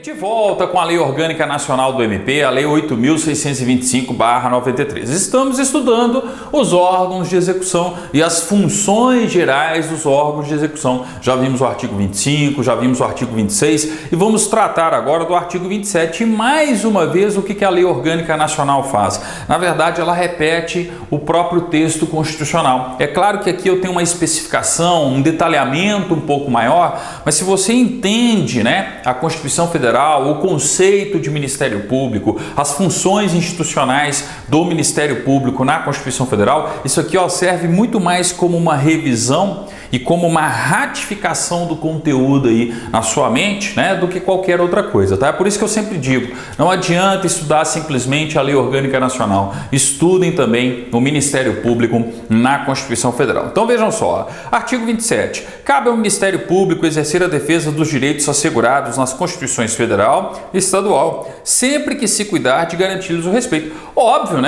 De volta com a Lei Orgânica Nacional do MP, a Lei 8.625/93. Estamos estudando os órgãos de execução e as funções gerais dos órgãos de execução. Já vimos o artigo 25, já vimos o artigo 26 e vamos tratar agora do artigo 27. E mais uma vez, o que a Lei Orgânica Nacional faz? Na verdade, ela repete o próprio texto constitucional. É claro que aqui eu tenho uma especificação, um detalhamento um pouco maior, mas se você entende, a Constituição Federal, o conceito de Ministério Público, as funções institucionais do Ministério Público na Constituição Federal, isso aqui serve muito mais como uma revisão e como uma ratificação do conteúdo aí na sua mente, do que qualquer outra coisa, tá? É por isso que eu sempre digo, não adianta estudar simplesmente a Lei Orgânica Nacional, estudem também o Ministério Público na Constituição Federal. Então vejam só, artigo 27, cabe ao Ministério Público exercer a defesa dos direitos assegurados nas Constituições Federal e Estadual, sempre que se cuidar de garantir-lhes o respeito. Óbvio,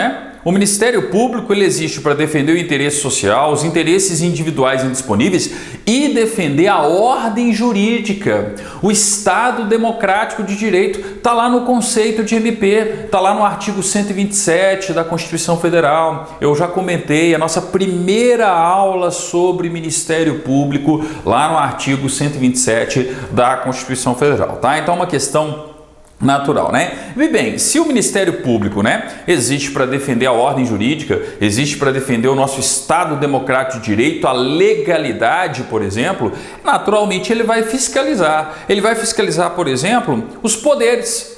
O Ministério Público ele existe para defender o interesse social, os interesses individuais indisponíveis e defender a ordem jurídica. O Estado democrático de direito está lá no conceito de MP, está lá no artigo 127 da Constituição Federal. Eu já comentei a nossa primeira aula sobre Ministério Público lá no artigo 127 da Constituição Federal, tá? Então é uma questão natural, E bem, se o Ministério Público, existe para defender a ordem jurídica, existe para defender o nosso Estado democrático de direito, a legalidade, por exemplo, naturalmente ele vai fiscalizar. Ele vai fiscalizar, por exemplo, os poderes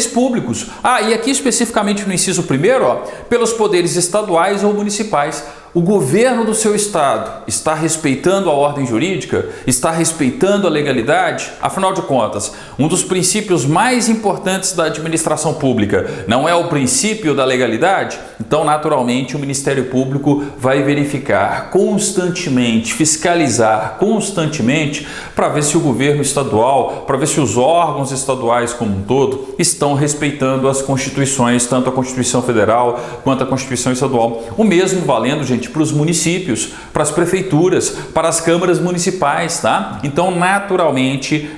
públicos. E aqui especificamente no inciso 1º, pelos poderes estaduais ou municipais. O governo do seu estado está respeitando a ordem jurídica? Está respeitando a legalidade? Afinal de contas, um dos princípios mais importantes da administração pública não é o princípio da legalidade? Então, naturalmente, o Ministério Público vai verificar constantemente, fiscalizar constantemente para ver se o governo estadual, para ver se os órgãos estaduais como um todo estão respeitando as constituições, tanto a Constituição Federal quanto a Constituição Estadual. O mesmo valendo, gente, para os municípios, para as prefeituras, para as câmaras municipais, tá? Então, naturalmente,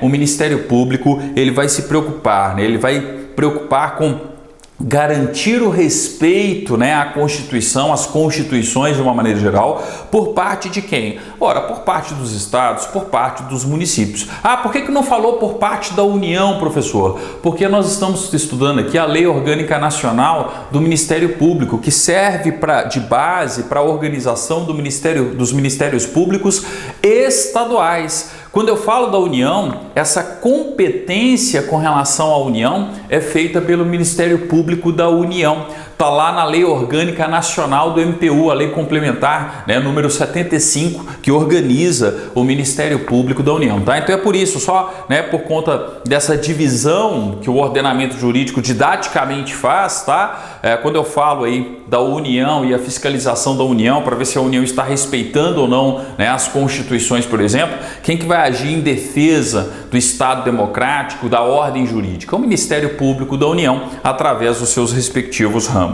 o Ministério Público ele vai se preocupar, ele vai preocupar com garantir o respeito à Constituição, às constituições de uma maneira geral, por parte de quem? Ora, por parte dos estados, por parte dos municípios. Por que não falou por parte da União, professor? Porque nós estamos estudando aqui a Lei Orgânica Nacional do Ministério Público, que serve de base para a organização dos Ministérios Públicos estaduais. Quando eu falo da União, essa competência com relação à União é feita pelo Ministério Público da União. Está lá na Lei Orgânica Nacional do MPU, a Lei Complementar, número 75, que organiza o Ministério Público da União. Tá? Então é por isso, só por conta dessa divisão que o ordenamento jurídico didaticamente faz, tá? Quando eu falo aí da União e a fiscalização da União, para ver se a União está respeitando ou não as constituições, por exemplo, quem que vai agir em defesa do Estado democrático, da ordem jurídica? O Ministério Público da União, através dos seus respectivos ramos.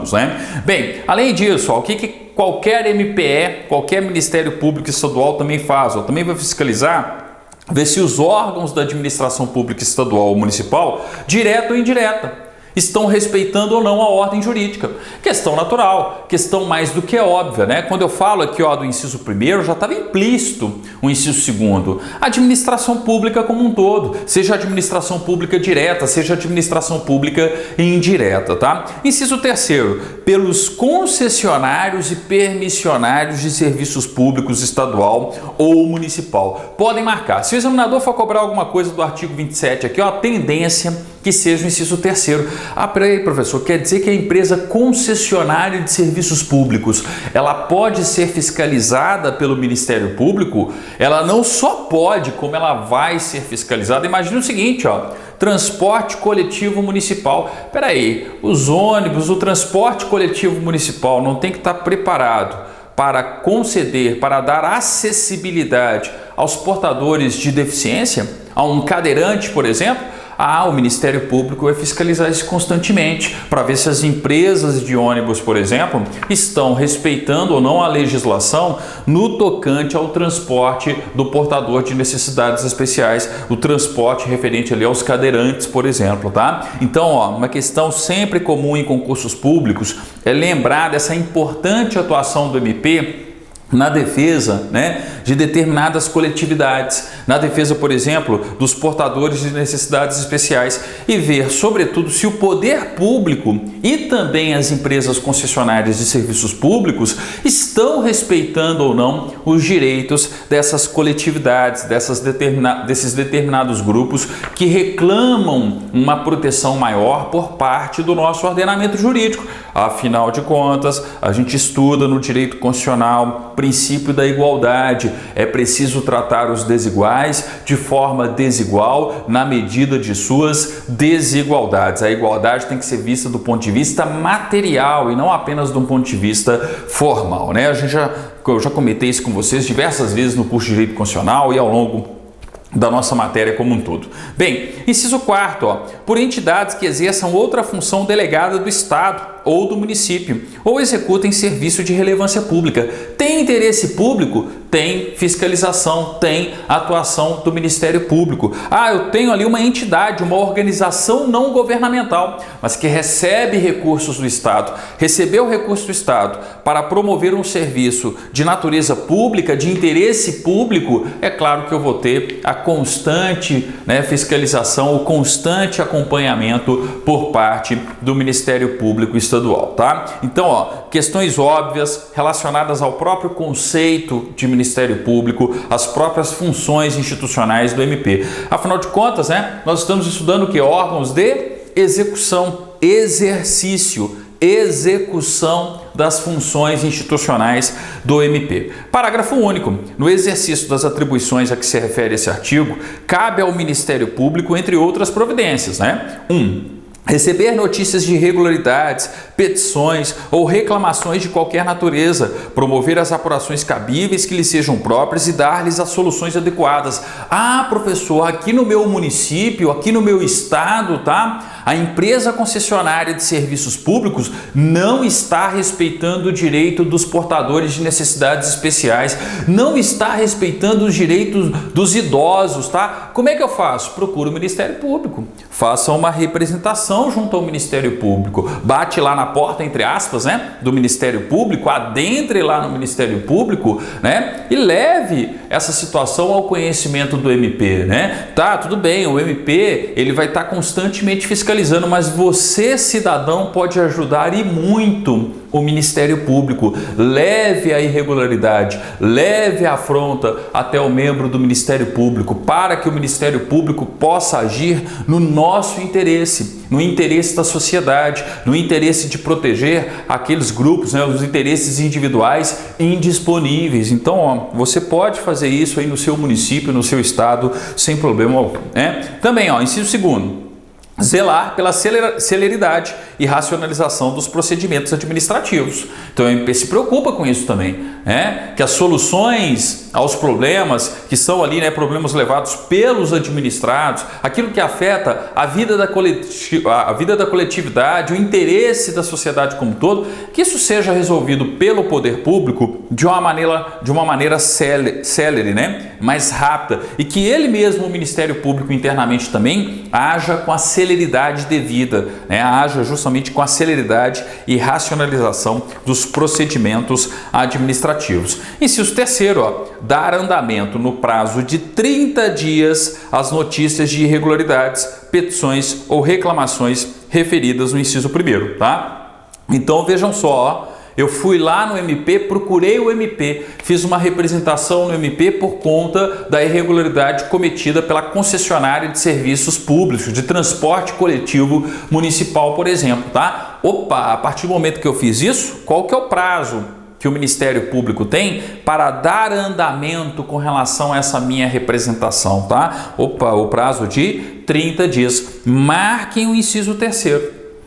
Bem, além disso, o que qualquer MPE, qualquer Ministério Público Estadual também faz? Também vai fiscalizar, ver se os órgãos da administração pública estadual ou municipal, direta ou indireta, estão respeitando ou não a ordem jurídica. Questão natural, questão mais do que óbvia, Quando eu falo aqui do inciso 1º, já estava implícito o inciso 2º. A administração pública como um todo, seja administração pública direta, seja administração pública indireta, tá? Inciso 3º, pelos concessionários e permissionários de serviços públicos estadual ou municipal. Podem marcar. Se o examinador for cobrar alguma coisa do artigo 27 aqui, a tendência que seja o inciso 3º. Peraí, professor, quer dizer que a empresa concessionária de serviços públicos, ela pode ser fiscalizada pelo Ministério Público? Ela não só pode, como ela vai ser fiscalizada. Imagina o seguinte, transporte coletivo municipal. Peraí, os ônibus, o transporte coletivo municipal não tem que estar preparado para conceder, para dar acessibilidade aos portadores de deficiência, a um cadeirante, por exemplo? o Ministério Público vai fiscalizar isso constantemente para ver se as empresas de ônibus, por exemplo, estão respeitando ou não a legislação no tocante ao transporte do portador de necessidades especiais, o transporte referente ali aos cadeirantes, por exemplo, tá? Então, uma questão sempre comum em concursos públicos é lembrar dessa importante atuação do MP na defesa, de determinadas coletividades, na defesa, por exemplo, dos portadores de necessidades especiais e ver, sobretudo, se o poder público e também as empresas concessionárias de serviços públicos estão respeitando ou não os direitos dessas coletividades, desses determinados grupos que reclamam uma proteção maior por parte do nosso ordenamento jurídico. Afinal de contas, a gente estuda no direito constitucional princípio da igualdade. É preciso tratar os desiguais de forma desigual na medida de suas desigualdades. A igualdade tem que ser vista do ponto de vista material e não apenas do ponto de vista formal, Eu já comentei isso com vocês diversas vezes no curso de Direito Constitucional e ao longo da nossa matéria como um todo. Bem, inciso 4, por entidades que exerçam outra função delegada do Estado ou do município, ou executem serviço de relevância pública. Tem interesse público? Tem fiscalização, tem atuação do Ministério Público. Eu tenho ali uma entidade, uma organização não governamental, mas que recebe recursos do Estado. Recebeu recurso do Estado para promover um serviço de natureza pública, de interesse público, é claro que eu vou ter a constante fiscalização, o constante acompanhamento por parte do Ministério Público Estadual, tá? Então, questões óbvias relacionadas ao próprio conceito de Ministério Público, as próprias funções institucionais do MP. Afinal de contas, nós estamos estudando o que? Órgãos de execução, exercício, execução das funções institucionais do MP. Parágrafo único. No exercício das atribuições a que se refere esse artigo, cabe ao Ministério Público, entre outras providências, 1. Receber notícias de irregularidades, petições ou reclamações de qualquer natureza, promover as apurações cabíveis que lhes sejam próprias e dar-lhes as soluções adequadas. Professor, aqui no meu município, aqui no meu estado, a empresa concessionária de serviços públicos não está respeitando o direito dos portadores de necessidades especiais, não está respeitando os direitos dos idosos, Como é que eu faço? Procuro o Ministério Público, faça uma representação junto ao Ministério Público, bate lá na porta, entre aspas, do Ministério Público, adentre lá no Ministério Público, e leve essa situação ao conhecimento do MP, tudo bem, o MP, ele vai estar constantemente fiscalizando, mas você, cidadão, pode ajudar e muito o Ministério Público. Leve a irregularidade, leve a afronta até o membro do Ministério Público, para que o Ministério Público possa agir no nosso interesse, no interesse da sociedade, no interesse de proteger aqueles grupos, os interesses individuais indisponíveis. Então, você pode fazer isso aí no seu município, no seu estado, sem problema algum. Também, inciso 2º. Zelar pela celeridade e racionalização dos procedimentos administrativos. Então, o MP se preocupa com isso também, que as soluções aos problemas que são ali, problemas levados pelos administrados, aquilo que afeta a vida da coletividade, o interesse da sociedade como um todo, que isso seja resolvido pelo poder público de uma maneira célere, mais rápida, e que ele mesmo, o Ministério Público internamente também, haja com a celeridade devida, haja justamente com a celeridade e racionalização dos procedimentos administrativos. Inciso 3º, dar andamento no prazo de 30 dias às notícias de irregularidades, petições ou reclamações referidas no inciso 1º, Então vejam só, eu fui lá no MP, procurei o MP, fiz uma representação no MP por conta da irregularidade cometida pela concessionária de serviços públicos, de transporte coletivo municipal, por exemplo, a partir do momento que eu fiz isso, qual que é o prazo que o Ministério Público tem para dar andamento com relação a essa minha representação, o prazo de 30 dias. Marquem o inciso 3º.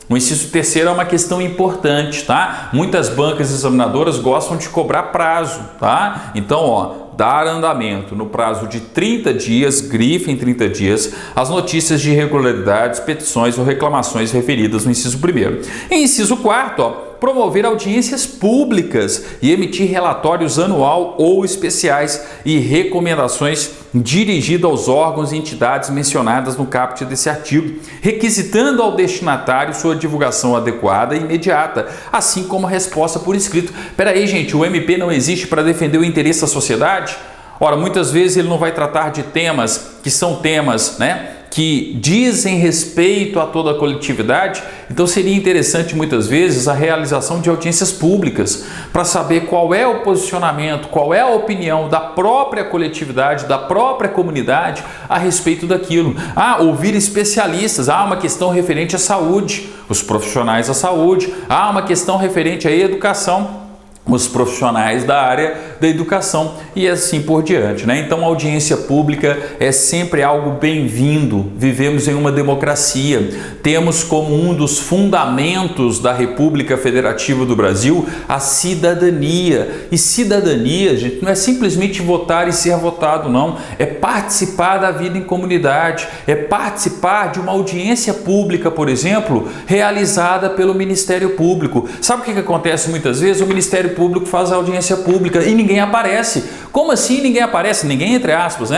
O inciso 3º é uma questão importante, Muitas bancas examinadoras gostam de cobrar prazo, Então, dar andamento no prazo de 30 dias, grife em 30 dias, as notícias de irregularidades, petições ou reclamações referidas no inciso 1º. Em inciso 4º, promover audiências públicas e emitir relatórios anual ou especiais e recomendações dirigidas aos órgãos e entidades mencionadas no caput desse artigo, requisitando ao destinatário sua divulgação adequada e imediata, assim como a resposta por escrito. Peraí, gente, o MP não existe para defender o interesse da sociedade? Ora, muitas vezes ele não vai tratar de temas que são temas, que dizem respeito a toda a coletividade, então seria interessante muitas vezes a realização de audiências públicas para saber qual é o posicionamento, qual é a opinião da própria coletividade, da própria comunidade a respeito daquilo. Ouvir especialistas, uma questão referente à saúde, os profissionais da saúde, uma questão referente à educação, os profissionais da área da educação e assim por diante, Então, a audiência pública é sempre algo bem-vindo. Vivemos em uma democracia, temos como um dos fundamentos da República Federativa do Brasil a cidadania. E cidadania, gente, não é simplesmente votar e ser votado, não. É participar da vida em comunidade, é participar de uma audiência pública, por exemplo, realizada pelo Ministério Público. Sabe o que acontece muitas vezes? O Ministério Público faz a audiência pública e ninguém aparece. Como assim ninguém aparece? Ninguém, entre aspas,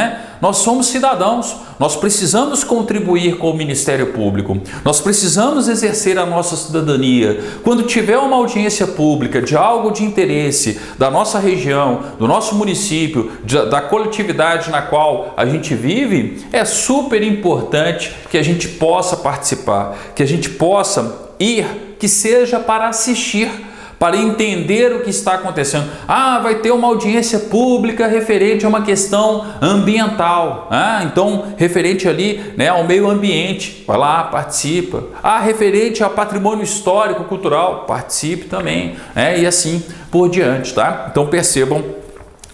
Nós somos cidadãos, nós precisamos contribuir com o Ministério Público, nós precisamos exercer a nossa cidadania. Quando tiver uma audiência pública de algo de interesse da nossa região, do nosso município, da coletividade na qual a gente vive, é super importante que a gente possa participar, que a gente possa ir, que seja para assistir, para entender o que está acontecendo. Vai ter uma audiência pública referente a uma questão ambiental. Então, referente ali, ao meio ambiente, vai lá, participa. Referente a patrimônio histórico, cultural, participe também, e assim por diante, tá? Então, percebam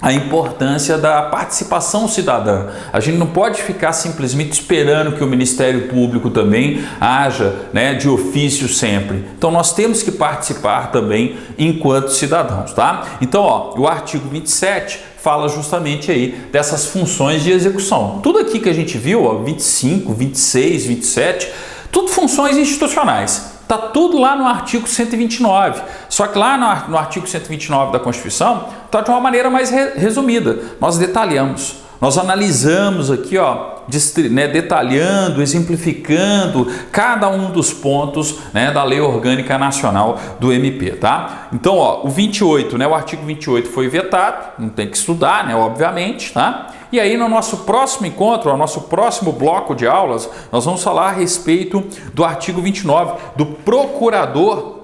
a importância da participação cidadã. A gente não pode ficar simplesmente esperando que o Ministério Público também haja, de ofício sempre. Então nós temos que participar também enquanto cidadãos, tá? Então, o artigo 27 fala justamente aí dessas funções de execução. Tudo aqui que a gente viu, 25, 26, 27, tudo funções institucionais. Está tudo lá no artigo 129, só que lá no artigo 129 da Constituição está de uma maneira mais resumida. Nós detalhamos, nós analisamos aqui, detalhando, exemplificando cada um dos pontos da Lei Orgânica Nacional do MP, tá? Então, o 28, o artigo 28 foi vetado, não tem que estudar, obviamente, tá? E aí no nosso próximo encontro, no nosso próximo bloco de aulas, nós vamos falar a respeito do artigo 29, do procurador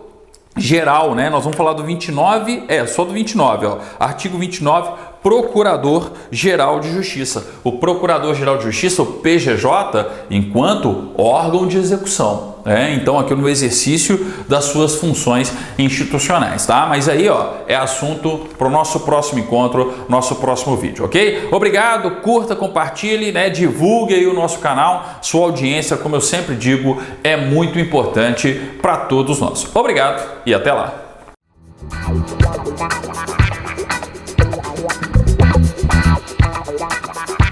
geral, Nós vamos falar do 29, só do 29, artigo 29, Procurador-Geral de Justiça. O Procurador-Geral de Justiça, o PGJ, enquanto órgão de execução. Então, aqui no exercício das suas funções institucionais, tá? Mas aí, é assunto para o nosso próximo encontro, nosso próximo vídeo, ok? Obrigado, curta, compartilhe, divulgue aí o nosso canal. Sua audiência, como eu sempre digo, é muito importante para todos nós. Obrigado e até lá. Wow.